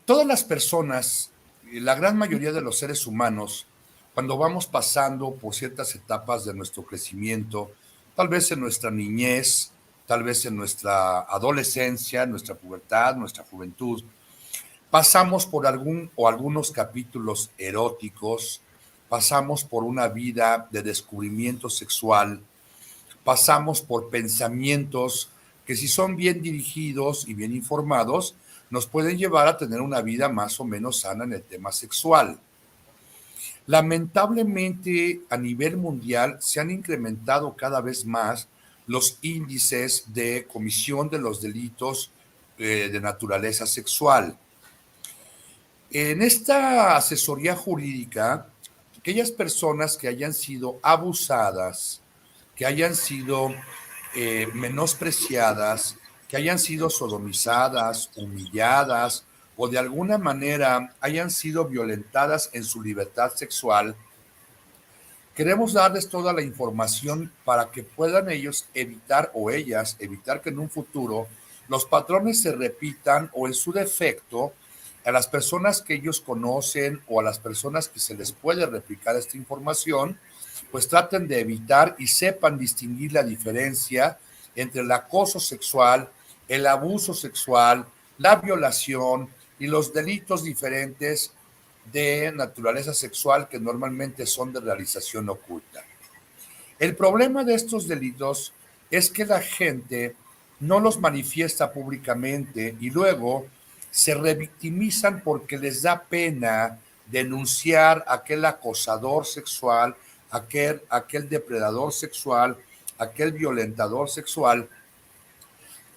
Todas las personas, la gran mayoría de los seres humanos, cuando vamos pasando por ciertas etapas de nuestro crecimiento, tal vez en nuestra niñez, tal vez en nuestra adolescencia, nuestra pubertad, nuestra juventud, pasamos por algún o algunos capítulos eróticos, pasamos por una vida de descubrimiento sexual, pasamos por pensamientos que si son bien dirigidos y bien informados, nos pueden llevar a tener una vida más o menos sana en el tema sexual. Lamentablemente, a nivel mundial se han incrementado cada vez más los índices de comisión de los delitos de naturaleza sexual. En esta asesoría jurídica, aquellas personas que hayan sido abusadas, que hayan sido menospreciadas, que hayan sido sodomizadas, humilladas o de alguna manera hayan sido violentadas en su libertad sexual, queremos darles toda la información para que puedan ellos evitar o ellas evitar que en un futuro los patrones se repitan o en su defecto a las personas que ellos conocen o a las personas que se les puede replicar esta información, pues traten de evitar y sepan distinguir la diferencia entre el acoso sexual, el abuso sexual, la violación y los delitos diferentes de naturaleza sexual que normalmente son de realización oculta. El problema de estos delitos es que la gente no los manifiesta públicamente y luego se revictimizan porque les da pena denunciar a aquel acosador sexual, aquel depredador sexual, aquel violentador sexual,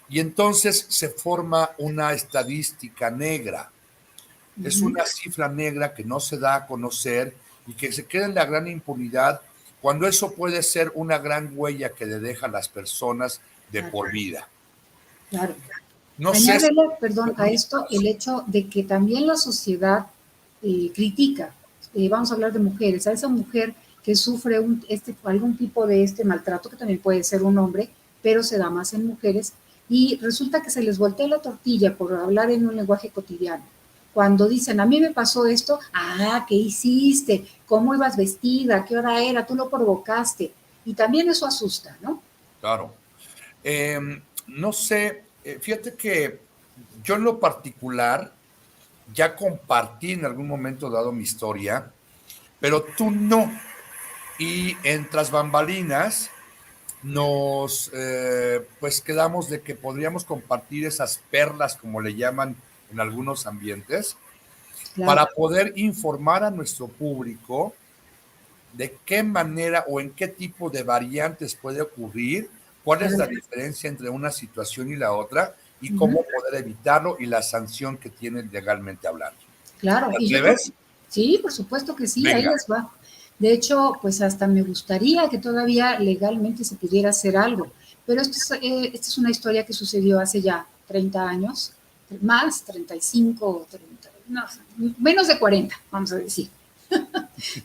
y entonces se forma una estadística negra. Es una cifra negra que no se da a conocer y que se queda en la gran impunidad cuando eso puede ser una gran huella que le deja a las personas de Claro, por vida. claro. No sé si... Añádele, perdón, a esto el hecho de que también la sociedad critica, vamos a hablar de mujeres, a esa mujer que sufre algún tipo de maltrato, que también puede ser un hombre, pero se da más en mujeres, y resulta que se les voltea la tortilla por hablar en un lenguaje cotidiano. Cuando dicen, a mí me pasó esto, ¿qué hiciste? ¿Cómo ibas vestida? ¿Qué hora era? Tú lo provocaste. Y también eso asusta, ¿no? Claro. No sé, fíjate que yo en lo particular ya compartí en algún momento dado mi historia, pero tú no. Y en tras bambalinas nos pues quedamos de que podríamos compartir esas perlas, como le llaman en algunos ambientes, Claro. para poder informar a nuestro público de qué manera o en qué tipo de variantes puede ocurrir, cuál es Claro. la diferencia entre una situación y la otra y Uh-huh. cómo poder evitarlo y la sanción que tienen legalmente hablando. Claro, ¿Te y yo creo que atreves? sí, por supuesto que sí, ahí Venga. les va. De hecho, pues hasta me gustaría que todavía legalmente se pudiera hacer algo, pero esta es una historia que sucedió hace ya 30 años, más, 35, 30, no, menos de 40, vamos a decir.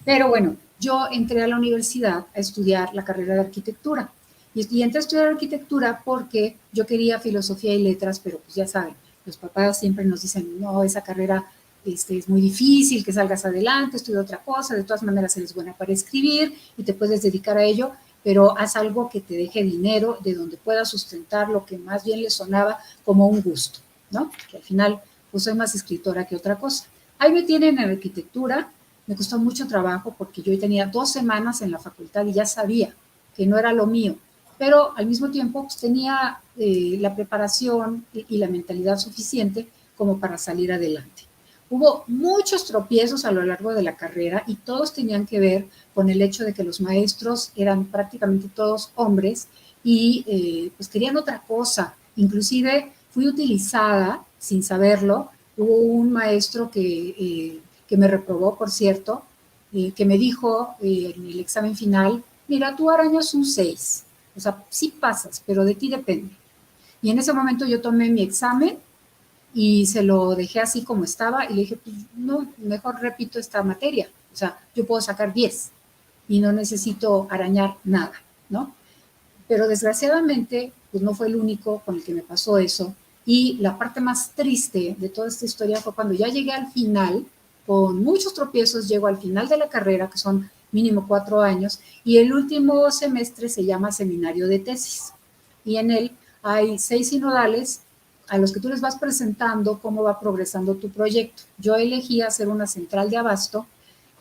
Pero bueno, yo entré a la universidad a estudiar la carrera de arquitectura. Y entré a estudiar arquitectura porque yo quería filosofía y letras, pero pues ya saben, los papás siempre nos dicen, no, esa carrera es muy difícil, que salgas adelante, estudia otra cosa, de todas maneras eres buena para escribir y te puedes dedicar a ello, pero haz algo que te deje dinero, de donde puedas sustentar lo que más bien le sonaba como un gusto, ¿no? Que al final, pues soy más escritora que otra cosa. Ahí me tienen en arquitectura, me costó mucho trabajo porque yo tenía 2 semanas en la facultad y ya sabía que no era lo mío, pero al mismo tiempo pues, tenía la preparación y la mentalidad suficiente como para salir adelante. Hubo muchos tropiezos a lo largo de la carrera y todos tenían que ver con el hecho de que los maestros eran prácticamente todos hombres y pues querían otra cosa. Inclusive fui utilizada, sin saberlo, hubo un maestro que me reprobó, por cierto, que me dijo en el examen final, mira, tú arañas un 6, o sea, sí pasas, pero de ti depende. Y en ese momento yo tomé mi examen y se lo dejé así como estaba y le dije, pues no, mejor repito esta materia, o sea, yo puedo sacar 10 y no necesito arañar nada, ¿no? Pero desgraciadamente, pues no fue el único con el que me pasó eso. Y la parte más triste de toda esta historia fue cuando ya llegué al final, con muchos tropiezos, llego al final de la carrera, que son mínimo 4 años, y el último semestre se llama seminario de tesis. Y en él hay 6 sinodales a los que tú les vas presentando cómo va progresando tu proyecto. Yo elegí hacer una central de abasto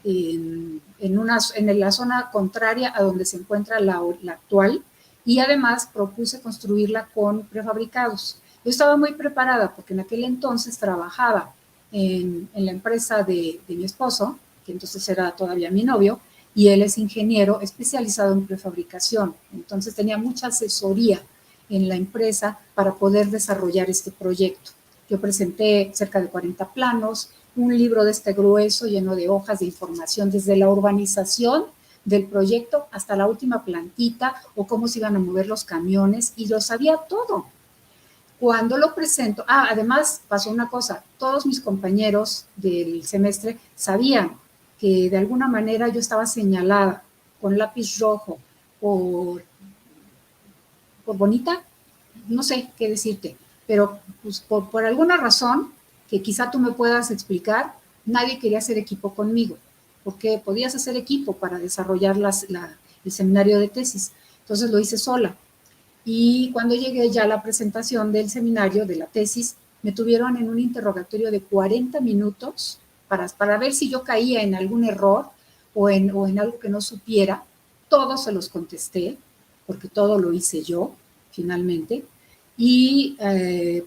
en la zona contraria a donde se encuentra la actual, y además propuse construirla con prefabricados. Yo estaba muy preparada porque en aquel entonces trabajaba en la empresa de mi esposo, que entonces era todavía mi novio, y él es ingeniero especializado en prefabricación. Entonces tenía mucha asesoría en la empresa para poder desarrollar este proyecto. Yo presenté cerca de 40 planos, un libro de este grueso lleno de hojas de información desde la urbanización del proyecto hasta la última plantita o cómo se iban a mover los camiones, y lo sabía todo. Cuando lo presento, además pasó una cosa, todos mis compañeros del semestre sabían que de alguna manera yo estaba señalada con lápiz rojo por bonita, no sé qué decirte, pero pues, por alguna razón que quizá tú me puedas explicar, nadie quería hacer equipo conmigo, porque podías hacer equipo para desarrollar el seminario de tesis. Entonces lo hice sola. Y cuando llegué ya a la presentación del seminario, de la tesis, me tuvieron en un interrogatorio de 40 minutos para ver si yo caía en algún error o en algo que no supiera. Todos se los contesté, porque todo lo hice yo, finalmente. Y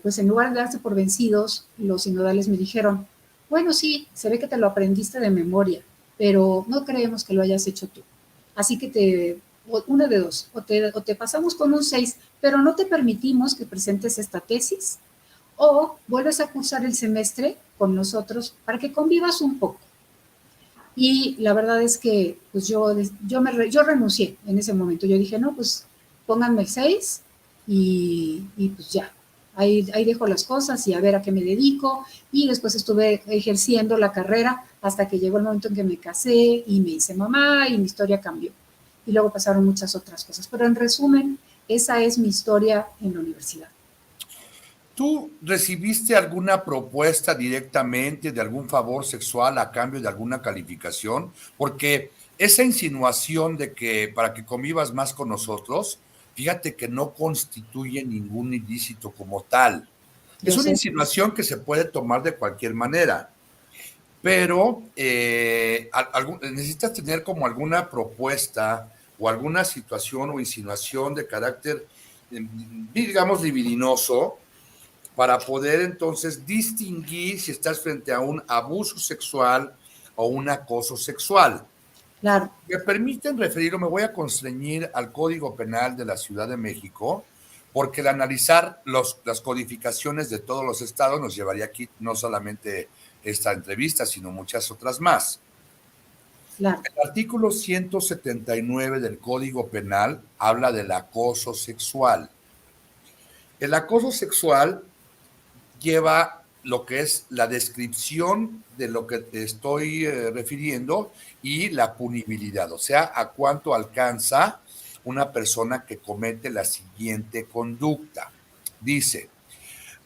pues en lugar de darse por vencidos, los sinodales me dijeron, bueno, sí, se ve que te lo aprendiste de memoria, pero no creemos que lo hayas hecho tú. Así que una de dos, o te pasamos con un 6, pero no te permitimos que presentes esta tesis, o vuelves a cursar el semestre con nosotros para que convivas un poco. Y la verdad es que pues yo renuncié en ese momento. Yo dije, no, pues pónganme el 6 y pues ya, ahí dejo las cosas y a ver a qué me dedico. Y después estuve ejerciendo la carrera hasta que llegó el momento en que me casé y me hice mamá y mi historia cambió. Y luego pasaron muchas otras cosas. Pero en resumen, esa es mi historia en la universidad. ¿Tú recibiste alguna propuesta directamente de algún favor sexual a cambio de alguna calificación? Porque esa insinuación de que para que convivas más con nosotros, fíjate que no constituye ningún ilícito como tal. Es Yo una sé. insinuación que se puede tomar de cualquier manera, pero necesitas tener como alguna propuesta o alguna situación o insinuación de carácter, digamos, libidinoso, para poder entonces distinguir si estás frente a un abuso sexual o un acoso sexual. Claro. Me permiten referirlo, me voy a constreñir al Código Penal de la Ciudad de México, porque el analizar las codificaciones de todos los estados nos llevaría aquí no solamente esta entrevista, sino muchas otras más. Claro. El artículo 179 del Código Penal habla del acoso sexual. El acoso sexual lleva lo que es la descripción de lo que te estoy refiriendo y la punibilidad, o sea, a cuánto alcanza una persona que comete la siguiente conducta. Dice,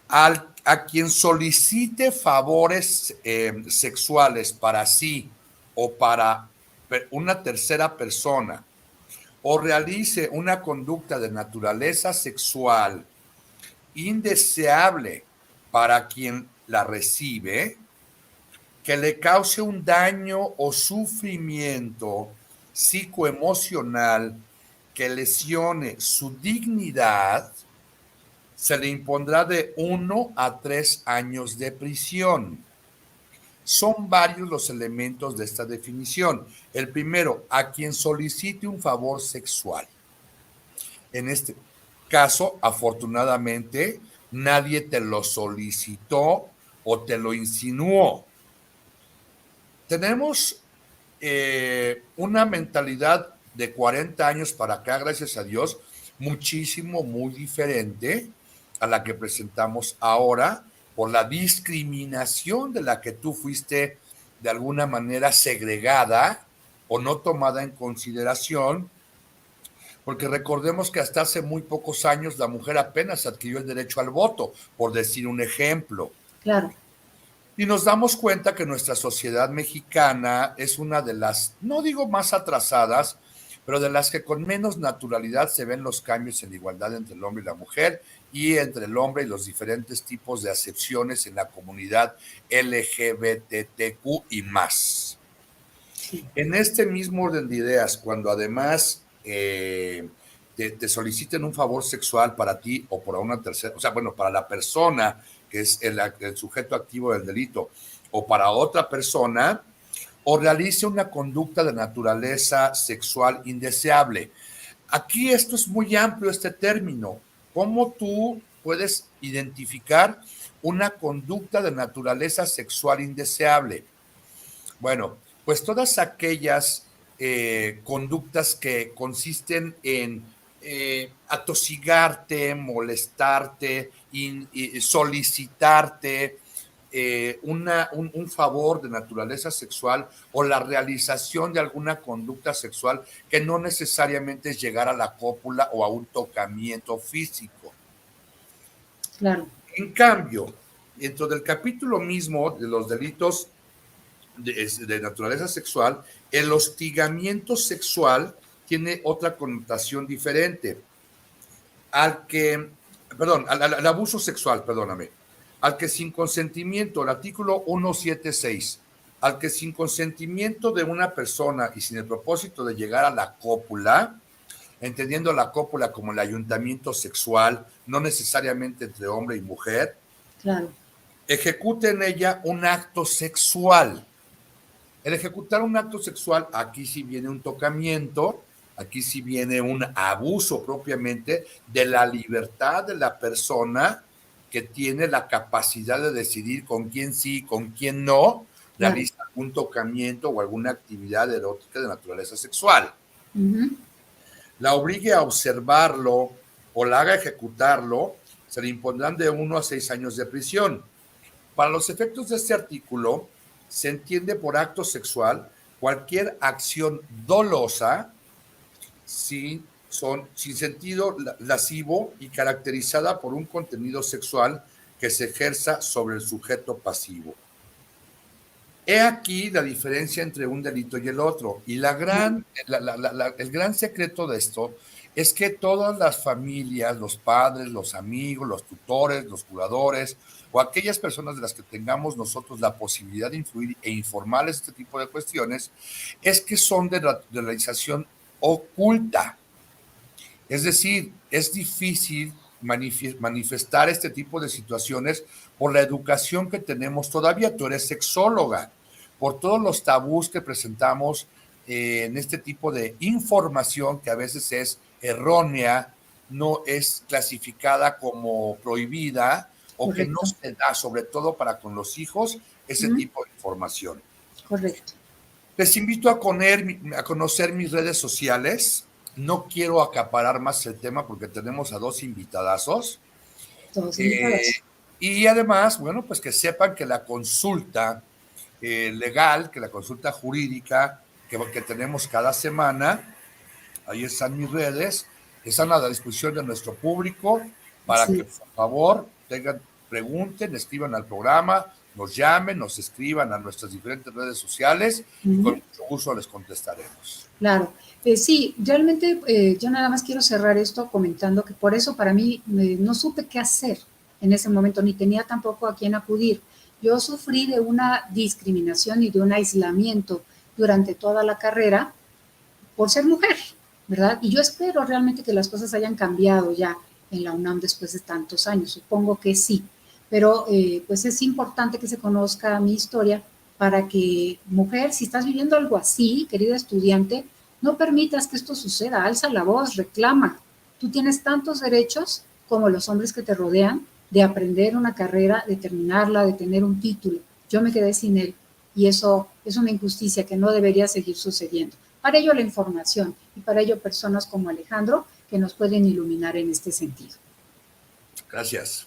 a quien solicite favores sexuales para sí o para una tercera persona o realice una conducta de naturaleza sexual indeseable para quien la recibe, que le cause un daño o sufrimiento psicoemocional que lesione su dignidad, se le impondrá de 1 a 3 años de prisión. Son varios los elementos de esta definición. El primero, a quien solicite un favor sexual. En este caso, afortunadamente, nadie te lo solicitó o te lo insinuó. Tenemos una mentalidad de 40 años para acá, gracias a Dios, muchísimo, muy diferente a la que presentamos ahora por la discriminación de la que tú fuiste de alguna manera segregada o no tomada en consideración porque recordemos que hasta hace muy pocos años la mujer apenas adquirió el derecho al voto, por decir un ejemplo. Claro. Y nos damos cuenta que nuestra sociedad mexicana es una de las, no digo más atrasadas, pero de las que con menos naturalidad se ven los cambios en la igualdad entre el hombre y la mujer y entre el hombre y los diferentes tipos de acepciones en la comunidad LGBTQ y más. Sí. En este mismo orden de ideas, cuando además te soliciten un favor sexual para ti o para una tercera, o sea, bueno, para la persona que es el sujeto activo del delito o para otra persona, o realice una conducta de naturaleza sexual indeseable. Aquí esto es muy amplio, este término. ¿Cómo tú puedes identificar una conducta de naturaleza sexual indeseable? Bueno, pues todas aquellas conductas que consisten en atosigarte, molestarte, solicitarte un favor de naturaleza sexual o la realización de alguna conducta sexual que no necesariamente es llegar a la cópula o a un tocamiento físico. Claro. En cambio, dentro del capítulo mismo de los delitos de naturaleza sexual, el hostigamiento sexual tiene otra connotación diferente. Al abuso sexual, perdóname, al que sin consentimiento, el artículo 176, al que sin consentimiento de una persona y sin el propósito de llegar a la cópula, entendiendo la cópula como el ayuntamiento sexual, no necesariamente entre hombre y mujer, Claro. ejecute en ella un acto sexual. El ejecutar un acto sexual, aquí sí viene un tocamiento, aquí sí viene un abuso propiamente de la libertad de la persona que tiene la capacidad de decidir con quién sí y con quién no realiza algún tocamiento o alguna actividad erótica de naturaleza sexual. La obligue a observarlo o la haga ejecutarlo, se le impondrán de 1 a 6 años de prisión. Para los efectos de este artículo, se entiende por acto sexual cualquier acción dolosa sin sentido lascivo y caracterizada por un contenido sexual que se ejerza sobre el sujeto pasivo. He aquí la diferencia entre un delito y el otro. Y el gran secreto de esto es que todas las familias, los padres, los amigos, los tutores, los curadores o aquellas personas de las que tengamos nosotros la posibilidad de influir e informarles este tipo de cuestiones, es que son de realización oculta. Es decir, es difícil manifestar este tipo de situaciones por la educación que tenemos todavía. Tú eres sexóloga, por todos los tabús que presentamos en este tipo de información que a veces es errónea, no es clasificada como prohibida o que no Correcto. se da, sobre todo para con los hijos, ese tipo de información. Correcto. Les invito a conocer mis redes sociales. No quiero acaparar más el tema porque tenemos a 2 invitadazos. Todos invitados. Y además, bueno, pues que sepan que la consulta legal, que la consulta jurídica que tenemos cada semana, ahí están mis redes, están a la disposición de nuestro público para que, por favor, pregunten, escriban al programa, nos llamen, nos escriban a nuestras diferentes redes sociales y con mucho gusto les contestaremos. Claro. Sí, realmente yo nada más quiero cerrar esto comentando que por eso para mí no supe qué hacer en ese momento, ni tenía tampoco a quién acudir. Yo sufrí de una discriminación y de un aislamiento durante toda la carrera por ser mujer, ¿verdad? Y yo espero realmente que las cosas hayan cambiado ya en la UNAM después de tantos años, supongo que sí, pero pues es importante que se conozca mi historia para que, mujer, si estás viviendo algo así, querida estudiante, no permitas que esto suceda, alza la voz, reclama. Tú tienes tantos derechos como los hombres que te rodean de aprender una carrera, de terminarla, de tener un título. Yo me quedé sin él y eso es una injusticia que no debería seguir sucediendo. Para ello la información y para ello personas como Alejandro que nos pueden iluminar en este sentido. Gracias.